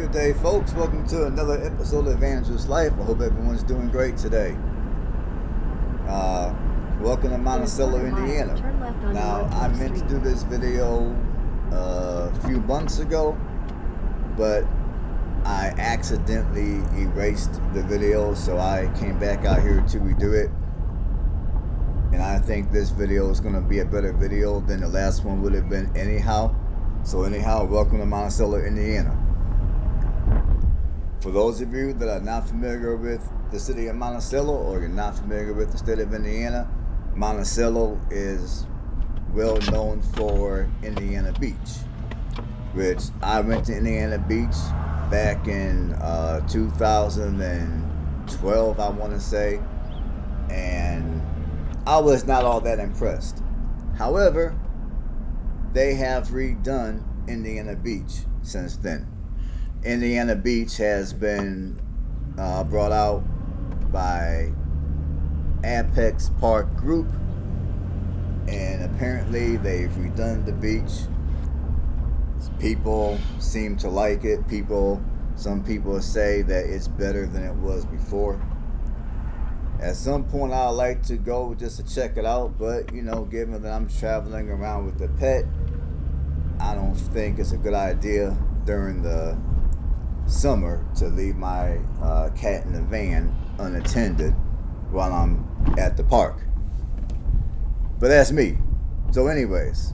Good day, folks. Welcome to another episode of Evangelist Life. I hope everyone's doing great today. Welcome to Monticello, Indiana. Now, I meant to do this video a few months ago, but I accidentally erased the video, so I came back out here to redo it. And I think this video is going to be a better video than the last one would have been anyhow. So anyhow, welcome to Monticello, Indiana. For those of you that are not familiar with the city of Monticello, or you're not familiar with the state of Indiana, Monticello is well known for Indiana Beach, which I went to Indiana Beach back in 2012, I want to say, and I was not all that impressed. However, they have redone Indiana Beach since then. Indiana Beach has been brought out by Apex Park Group, and apparently they've redone the beach. People seem to like it. Some people say that it's better than it was before. At some point I'd like to go just to check it out, but given that I'm traveling around with a pet, I don't think it's a good idea during the summer to leave my cat in the van unattended while I'm at the park. But that's me. So anyways,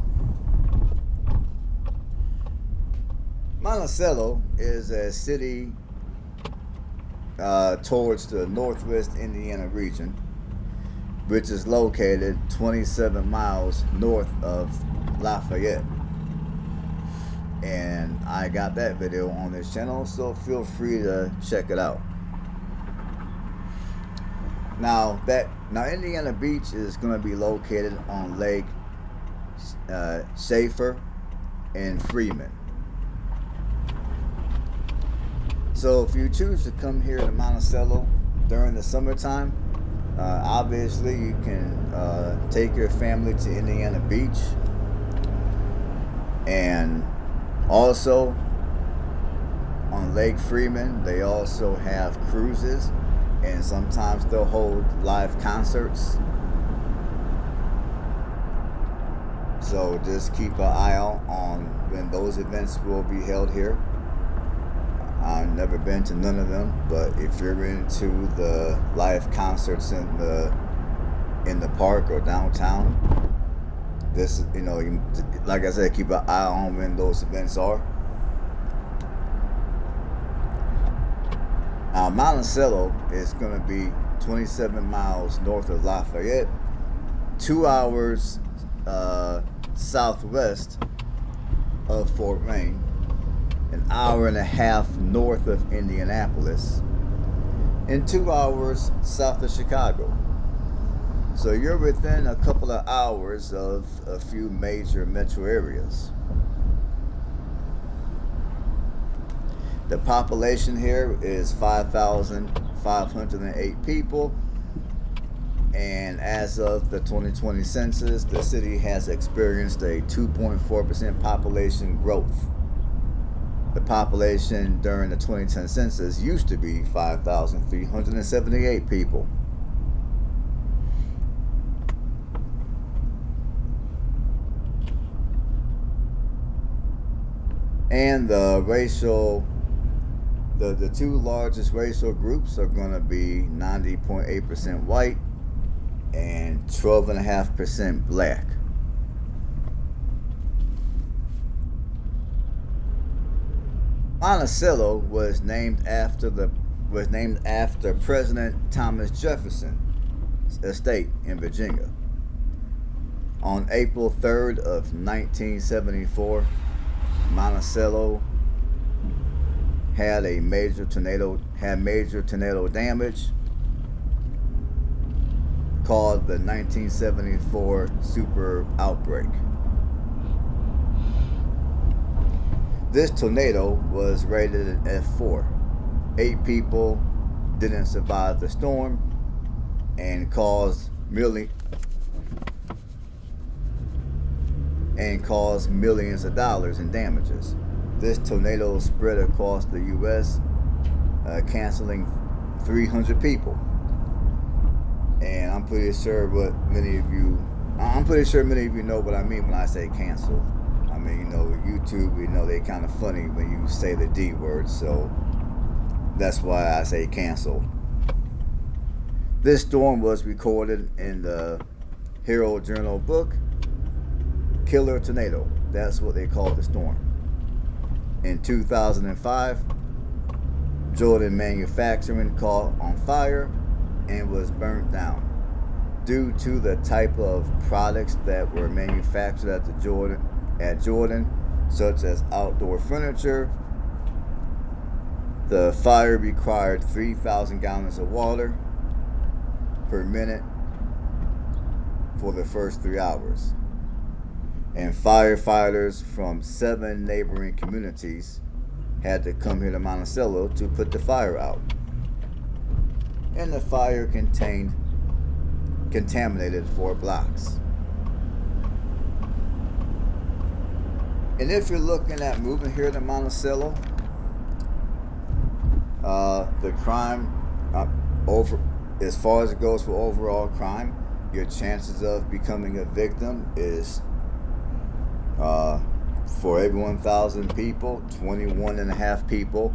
Monticello is a city towards the northwest Indiana region, which is located 27 miles north of Lafayette. And I got that video on this channel, so feel free to check it out. Now Indiana Beach is going to be located on Lake Schaefer and Freeman. So if you choose to come here to Monticello during the summertime, obviously you can take your family to Indiana Beach, and also on Lake Freeman they also have cruises, and sometimes they'll hold live concerts. So just keep an eye out on when those events will be held here. I've never been to none of them, but if you're into the live concerts in the park or downtown, this, like I said, keep an eye on when those events are. Now, Monticello is going to be 27 miles north of Lafayette, 2 hours southwest of Fort Wayne, an hour and a half north of Indianapolis, and 2 hours south of Chicago. So you're within a couple of hours of a few major metro areas. The population here is 5,508 people, and as of the 2020 census, the city has experienced a 2.4% population growth. The population during the 2010 census used to be 5,378 people. And the two largest racial groups are going to be 90.8% white and 12.5% black. Monticello was named after President Thomas Jefferson's estate in Virginia. On April 3rd of 1974, Monticello had major tornado damage called the 1974 super outbreak. This tornado was rated an F4. 8 people didn't survive the storm and caused millions of dollars in damages. This tornado spread across the U.S., canceling 300 people. And I'm pretty sure many of you know what I mean when I say cancel. I mean, with YouTube, they kind of funny when you say the D word, so that's why I say cancel. This storm was recorded in the Herald Journal book, Killer Tornado. That's what they call the storm. In 2005, Jordan Manufacturing caught on fire and was burnt down. Due to the type of products that were manufactured at Jordan, such as outdoor furniture, the fire required 3,000 gallons of water per minute for the first 3 hours. And firefighters from 7 neighboring communities had to come here to Monticello to put the fire out. And the fire contaminated 4 blocks. And if you're looking at moving here to Monticello, the crime, as far as it goes for overall crime, your chances of becoming a victim is, for every 1,000 people, 21.5 people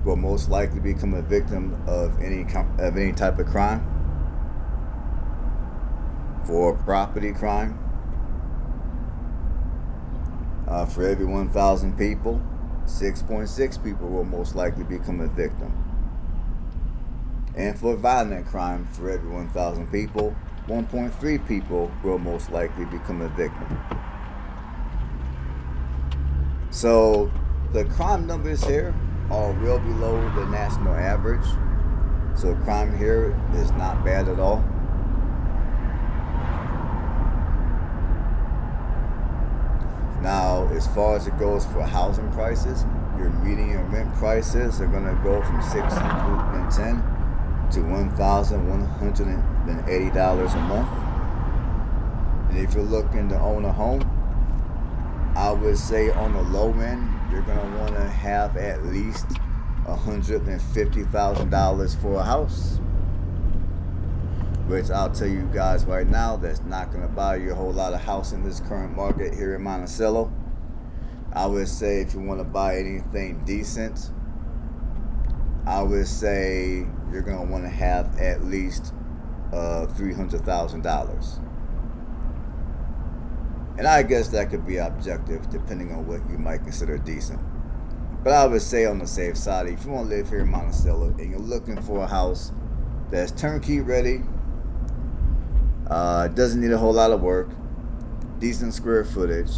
will most likely become a victim of any type of crime. For property crime, for every 1,000 people, 6.6 people will most likely become a victim. And for violent crime, for every 1,000 people, 1.3 people will most likely become a victim. So the crime numbers here are well below the national average. So crime here is not bad at all. Now, as far as it goes for housing prices, your median rent prices are going to go from $610 to $1,180 a month. And if you're looking to own a home, I would say on the low end, you're going to want to have at least $150,000 for a house. Which I'll tell you guys right now, that's not going to buy you a whole lot of house in this current market here in Monticello. I would say if you want to buy anything decent, I would say you're going to want to have at least $300,000. And I guess that could be objective depending on what you might consider decent. But I would say on the safe side, if you want to live here in Monticello and you're looking for a house that's turnkey ready, doesn't need a whole lot of work, decent square footage,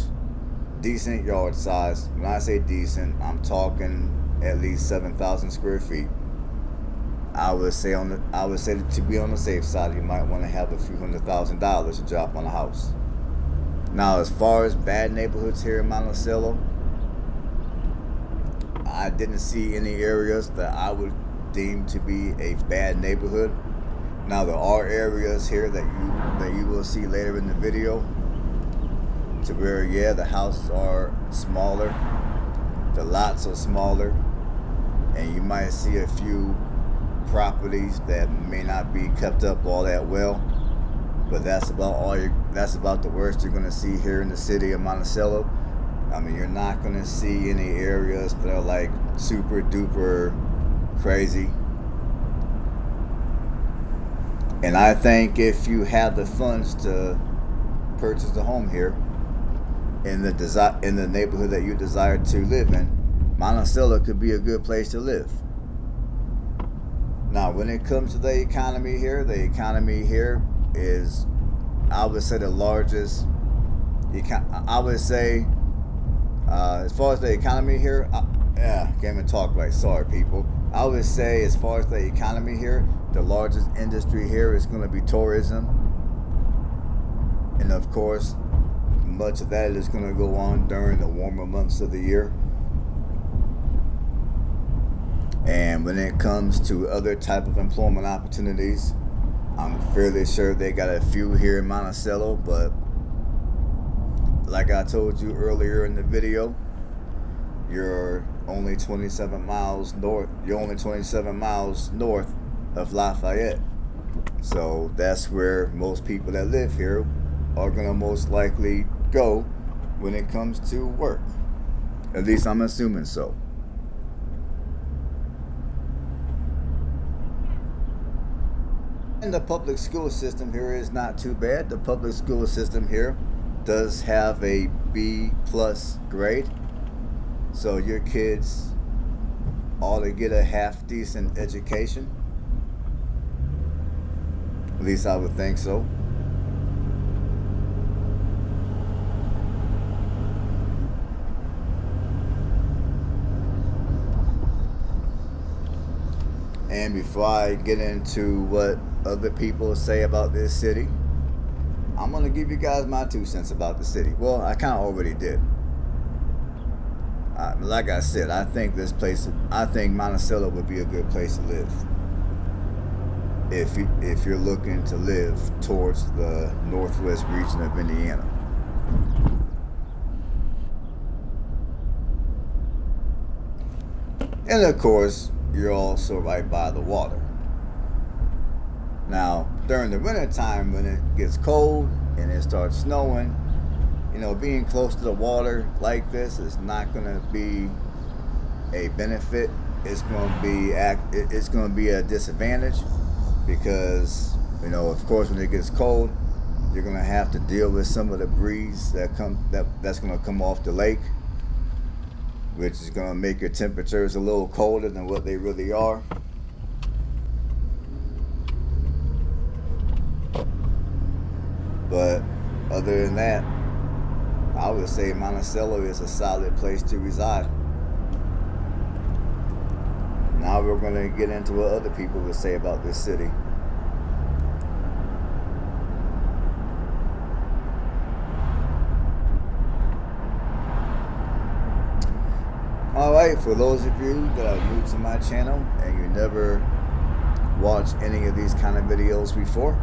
decent yard size. When I say decent, I'm talking at least 7,000 square feet. I would say that to be on the safe side, you might want to have a few $100,000 to drop on a house. Now, as far as bad neighborhoods here in Monticello, I didn't see any areas that I would deem to be a bad neighborhood. Now, there are areas here that you will see later in the video to where, yeah, the houses are smaller, the lots are smaller, and you might see a few properties that may not be kept up all that well. But that's about the worst you're going to see here in the city of Monticello. I mean, you're not going to see any areas that are like super duper crazy. And I think if you have the funds to purchase a home here in the neighborhood that you desire to live in, Monticello could be a good place to live. Now, when it comes to the economy here is, I would say, the largest. I would say, as far as the economy here, can't even talk right. Sorry, people. I would say, as far as the economy here, the largest industry here is going to be tourism, and of course, much of that is going to go on during the warmer months of the year. And when it comes to other type of employment opportunities, I'm fairly sure they got a few here in Monticello, but like I told you earlier in the video, you're only 27 miles north. You're only 27 miles north of Lafayette. So that's where most people that live here are gonna most likely go when it comes to work. At least I'm assuming so. And the public school system here is not too bad. The public school system here does have a B plus grade. So your kids ought to get a half decent education. At least I would think so. And before I get into what other people say about this city, I'm going to give you guys my 2 cents about the city. Well, I kind of already did. Like I said, I think Monticello would be a good place to live if you're looking to live towards the northwest region of Indiana. And of course, you're also right by the water. Now, during the winter time when it gets cold and it starts snowing, being close to the water like this is not going to be a benefit. It's going to be a disadvantage because, of course, when it gets cold, you're going to have to deal with some of the breeze that's going to come off the lake, which is going to make your temperatures a little colder than what they really are. But other than that, I would say Monticello is a solid place to reside. Now we're going to get into what other people would say about this city. Alright, for those of you that are new to my channel and you never watched any of these kind of videos before,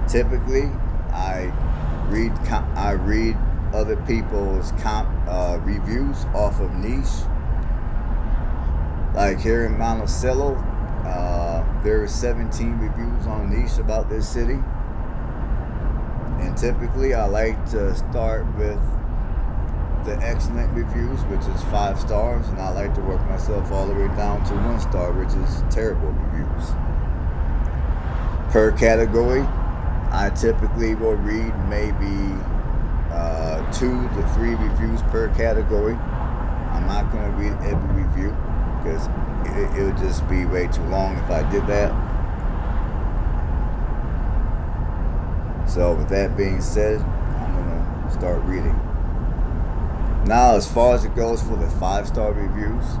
typically I read other people's reviews off of niche. Like here in Monticello, there are 17 reviews on niche about this city. And typically I like to start with the excellent reviews, which is 5 stars, and I like to work myself all the way down to 1 star, which is terrible reviews. Per category, I typically will read maybe 2 to 3 reviews per category. I'm not going to read every review because it would just be way too long if I did that. So with that being said, I'm going to start reading. Now, as far as it goes for the 5-star reviews,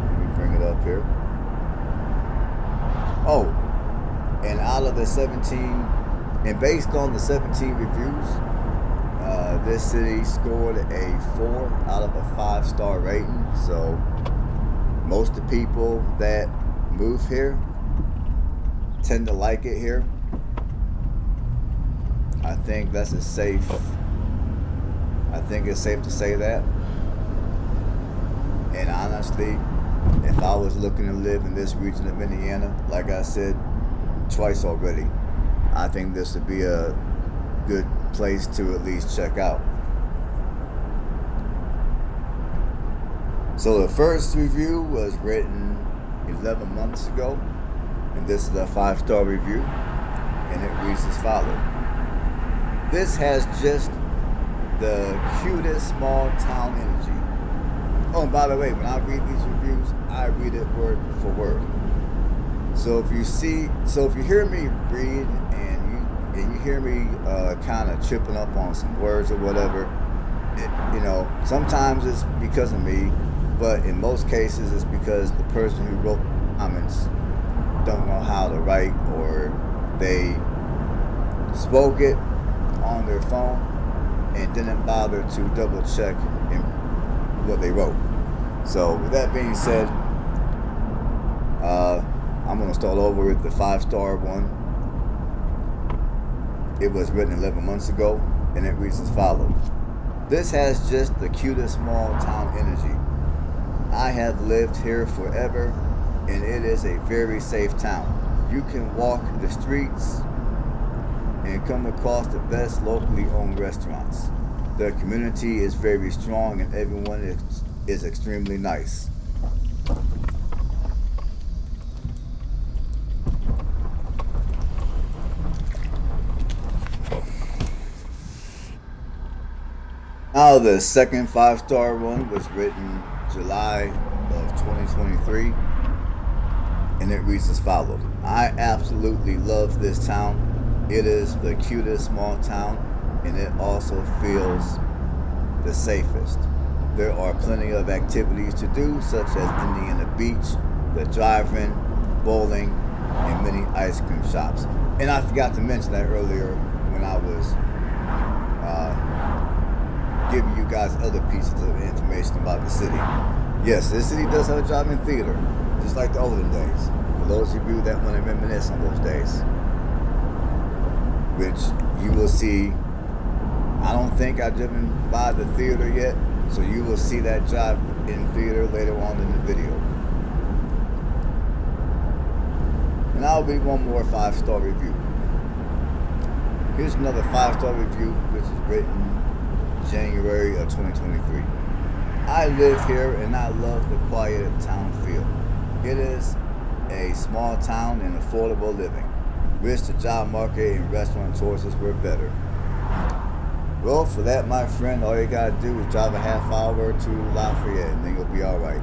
let me bring it up here. Oh, and out of the 17, and based on the 17 reviews, this city scored a 4 out of a 5-star rating. So most of the people that move here tend to like it here. I think it's safe to say that. And honestly, if I was looking to live in this region of Indiana, like I said twice already, I think this would be a good place to at least check out. So the first review was written 11 months ago, and this is a 5-star review, and it reads as follows. This has just the cutest small town energy. Oh, and by the way, when I read these reviews, I read it word for word. So if you hear me read and you hear me kind of tripping up on some words or whatever, sometimes it's because of me, but in most cases it's because the person who wrote comments don't know how to write, or they spoke it on their phone and didn't bother to double check in what they wrote. So with that being said, I'm going to start over with the 5-star one. It was written 11 months ago, and it reads as follows. This has just the cutest small town energy. I have lived here forever, and it is a very safe town. You can walk the streets and come across the best locally owned restaurants. The community is very strong, and everyone is extremely nice. Now, the second 5-star one was written July of 2023, and it reads as follows. I absolutely love this town. It is the cutest small town, and it also feels the safest. There are plenty of activities to do, such as Indiana Beach, the drive-in, bowling, and many ice cream shops. And I forgot to mention that earlier when I was giving you guys other pieces of information about the city. Yes, this city does have a drive-in theater, just like the olden days. For those of you that want to reminisce on those days, which you will see. I don't think I've driven by the theater yet, so you will see that drive-in theater later on in the video. And I'll read one more 5-star review. Here's another 5-star review, which is written January of 2023. I live here and I love the quiet town feel. It is a small town and affordable living. Wish the job market and restaurant choices were better. Well, for that, my friend, all you gotta do is drive a half hour to Lafayette and then you'll be alright.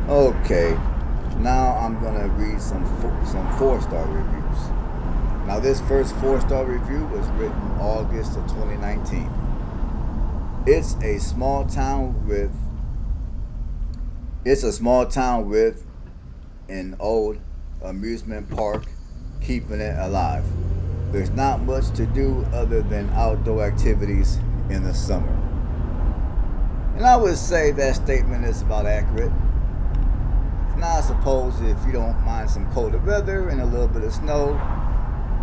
Okay, now I'm gonna read some 4-star reviews. Now, this first 4-star review was written August of 2019. It's a small town with an old amusement park keeping it alive. There's not much to do other than outdoor activities in the summer. And I would say that statement is about accurate. Now, I suppose if you don't mind some colder weather and a little bit of snow,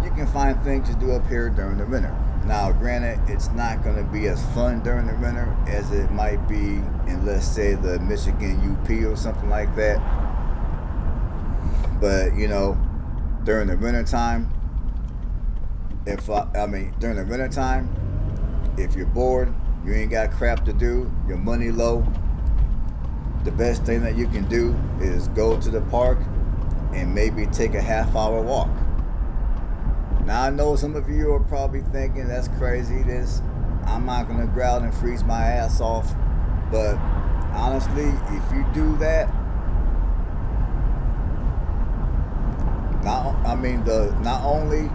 you can find things to do up here during the winter. Now, granted, it's not going to be as fun during the winter as it might be in, let's say, the Michigan UP or something like that. But, during the winter time, if you're bored, you ain't got crap to do, your money low, the best thing that you can do is go to the park and maybe take a half-hour walk. Now, I know some of you are probably thinking that's crazy. I'm not going to go out and freeze my ass off. But honestly, if you do that, not only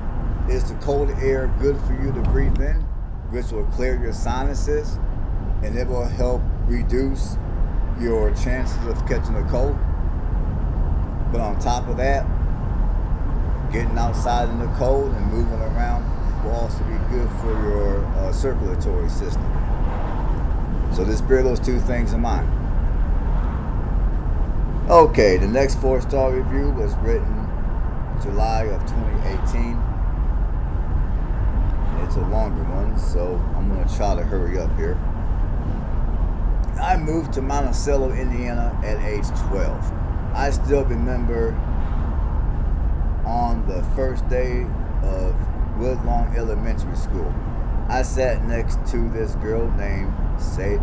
is the cold air good for you to breathe in, which will clear your sinuses, and it will help reduce your chances of catching a cold. But on top of that, getting outside in the cold and moving around will also be good for your circulatory system. So just bear those two things in mind. Okay, the next 4-star review was written July of 2018. It's a longer one, so I'm going to try to hurry up here. I moved to Monticello, Indiana at age 12. I still remember on the first day of Woodlawn Elementary School, I sat next to this girl named you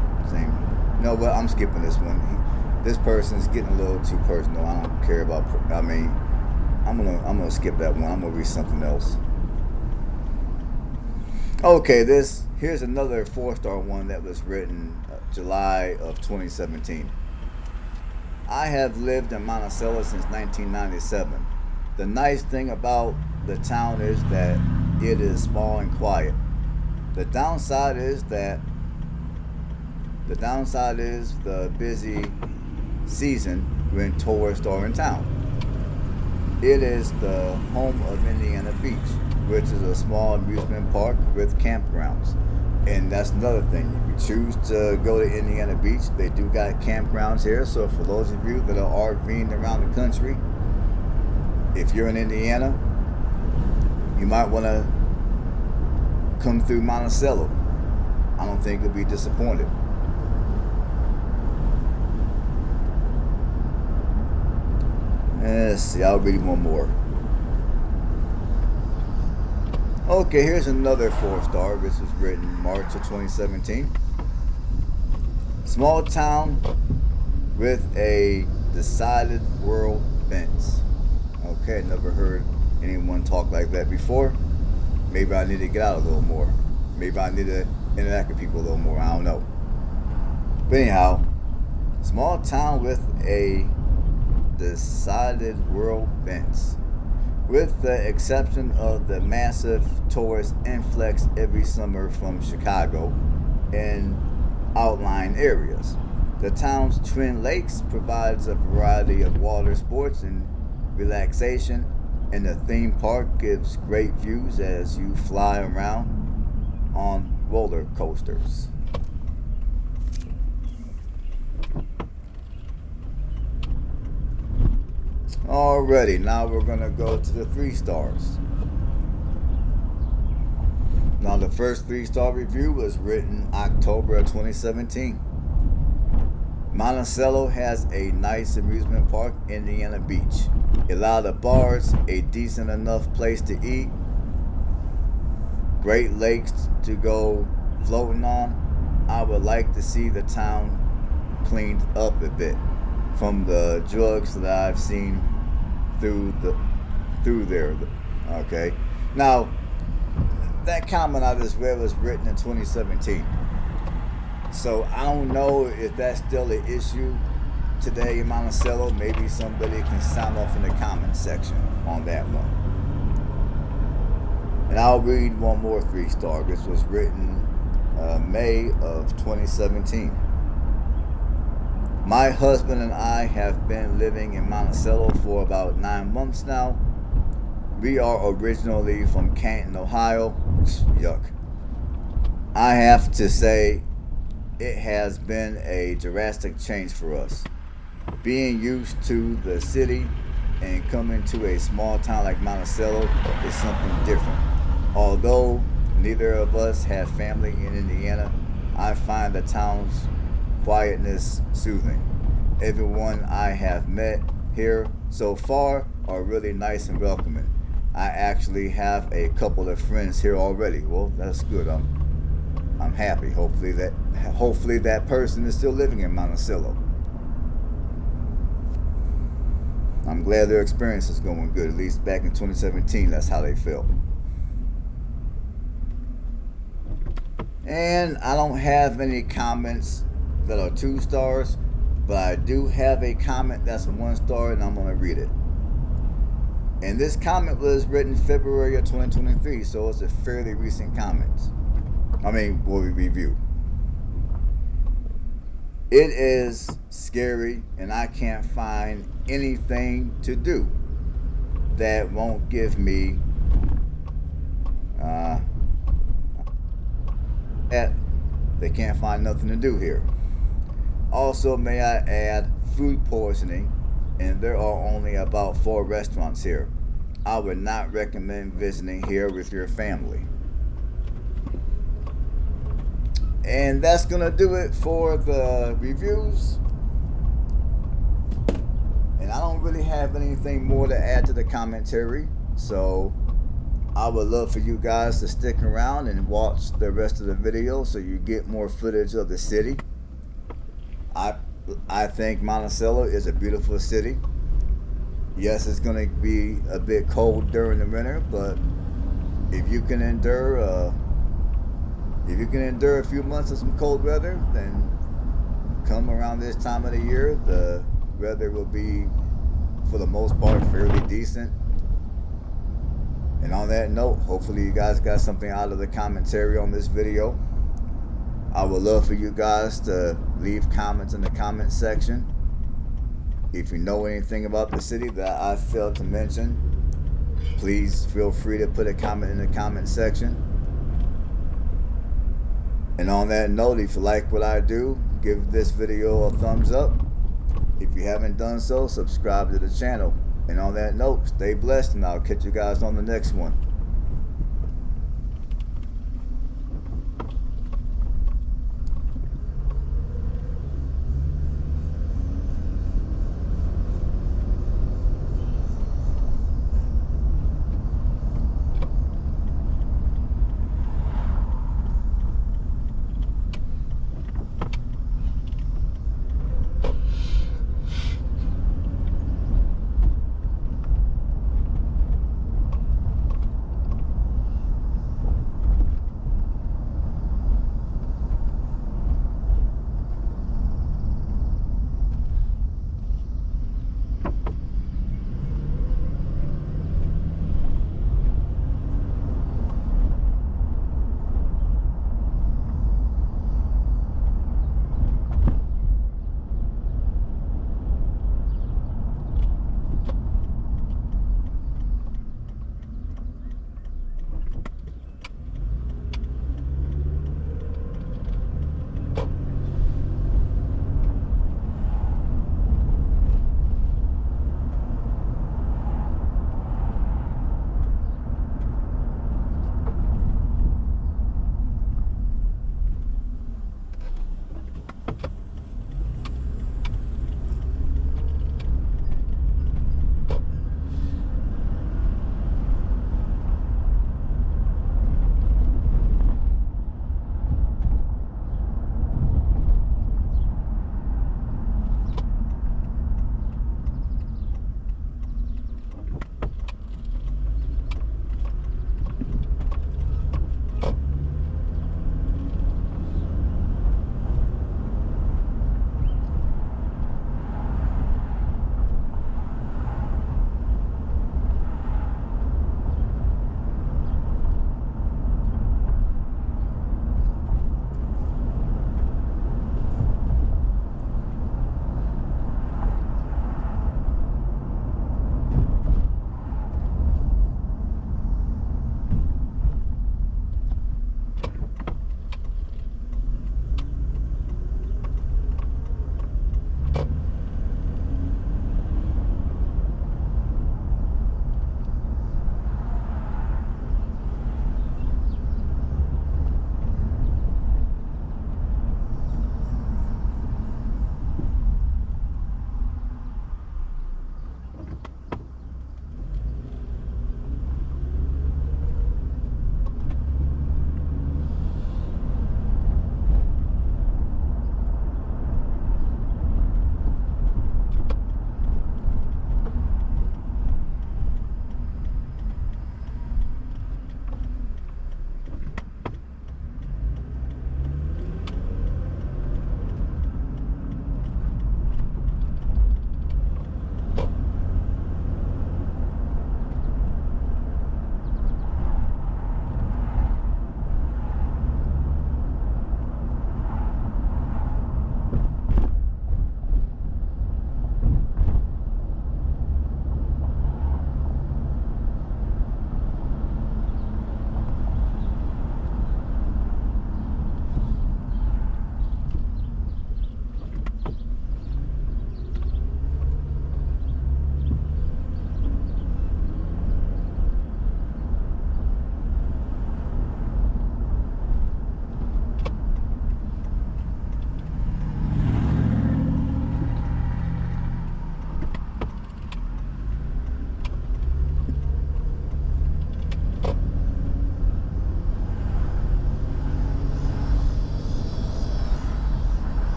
know what, I'm skipping this one. This person's getting a little too personal. I don't care about, I'm gonna skip that one. I'm gonna read something else. Okay, here's another 4-star one that was written July of 2017. I have lived in Monticello since 1997. The nice thing about the town is that it is small and quiet. The downside is the busy season when tourists are in town. It is the home of Indiana Beach, which is a small amusement park with campgrounds. And that's another thing. If you choose to go to Indiana Beach, they do got campgrounds here. So for those of you that are RVing around the country, if you're in Indiana, you might want to come through Monticello. I don't think you'll be disappointed. Let's see, I'll read one more. Okay, here's another 4-star. This was written March of 2017. Small town with a decided world bent. Okay, never heard anyone talk like that before. Maybe I need to get out a little more. Maybe I need to interact with people a little more. I don't know. But anyhow, small town with a decided world bent. With the exception of the massive tourist influx every summer from Chicago and outlying areas. The town's Twin Lakes provides a variety of water sports and relaxation, and the theme park gives great views as you fly around on roller coasters. Alrighty, now we're gonna go to the 3 stars. Now the first 3-star review was written October of 2017. Monticello has a nice amusement park, Indiana Beach. A lot of bars, a decent enough place to eat, great lakes to go floating on. I would like to see the town cleaned up a bit from the drugs that I've seen through there. Okay, now that comment I just read was written in 2017, so I don't know if that's still an issue today in Monticello. Maybe somebody can sound off in the comment section on that one. And I'll read one more 3-star. This was written May of 2017. My husband and I have been living in Monticello for about 9 months now. We are originally from Canton, Ohio. Yuck. I have to say, it has been a drastic change for us. Being used to the city and coming to a small town like Monticello is something different. Although neither of us have family in Indiana, I find the town's quietness soothing. Everyone I have met here so far are really nice and welcoming. I actually have a couple of friends here already. Well, that's good. I'm happy. Hopefully that person is still living in Monticello. I'm glad their experience is going good. At least back in 2017, that's how they felt. And I don't have any comments that are 2 stars, but I do have a comment that's a 1 star, and I'm going to read it. And this comment was written February of 2023, so it's a fairly recent comment. Review. It is scary, and I can't find anything to do that won't give me they can't find nothing to do here. Also, may I add, food poisoning, and there are only about 4 restaurants here. I would not recommend visiting here with your family. And that's gonna do it for the reviews. And I don't really have anything more to add to the commentary, so I would love for you guys to stick around and watch the rest of the video so you get more footage of the city. I think Monticello is a beautiful city. Yes, it's going to be a bit cold during the winter, but if you can endure a few months of some cold weather, then come around this time of the year. The weather will be, for the most part, fairly decent. And on that note, hopefully you guys got something out of the commentary on this video. I would love for you guys to leave comments in the comment section. If you know anything about the city that I failed to mention, please feel free to put a comment in the comment section. And on that note, if you like what I do, give this video a thumbs up. If you haven't done so, subscribe to the channel. And on that note, stay blessed, and I'll catch you guys on the next one.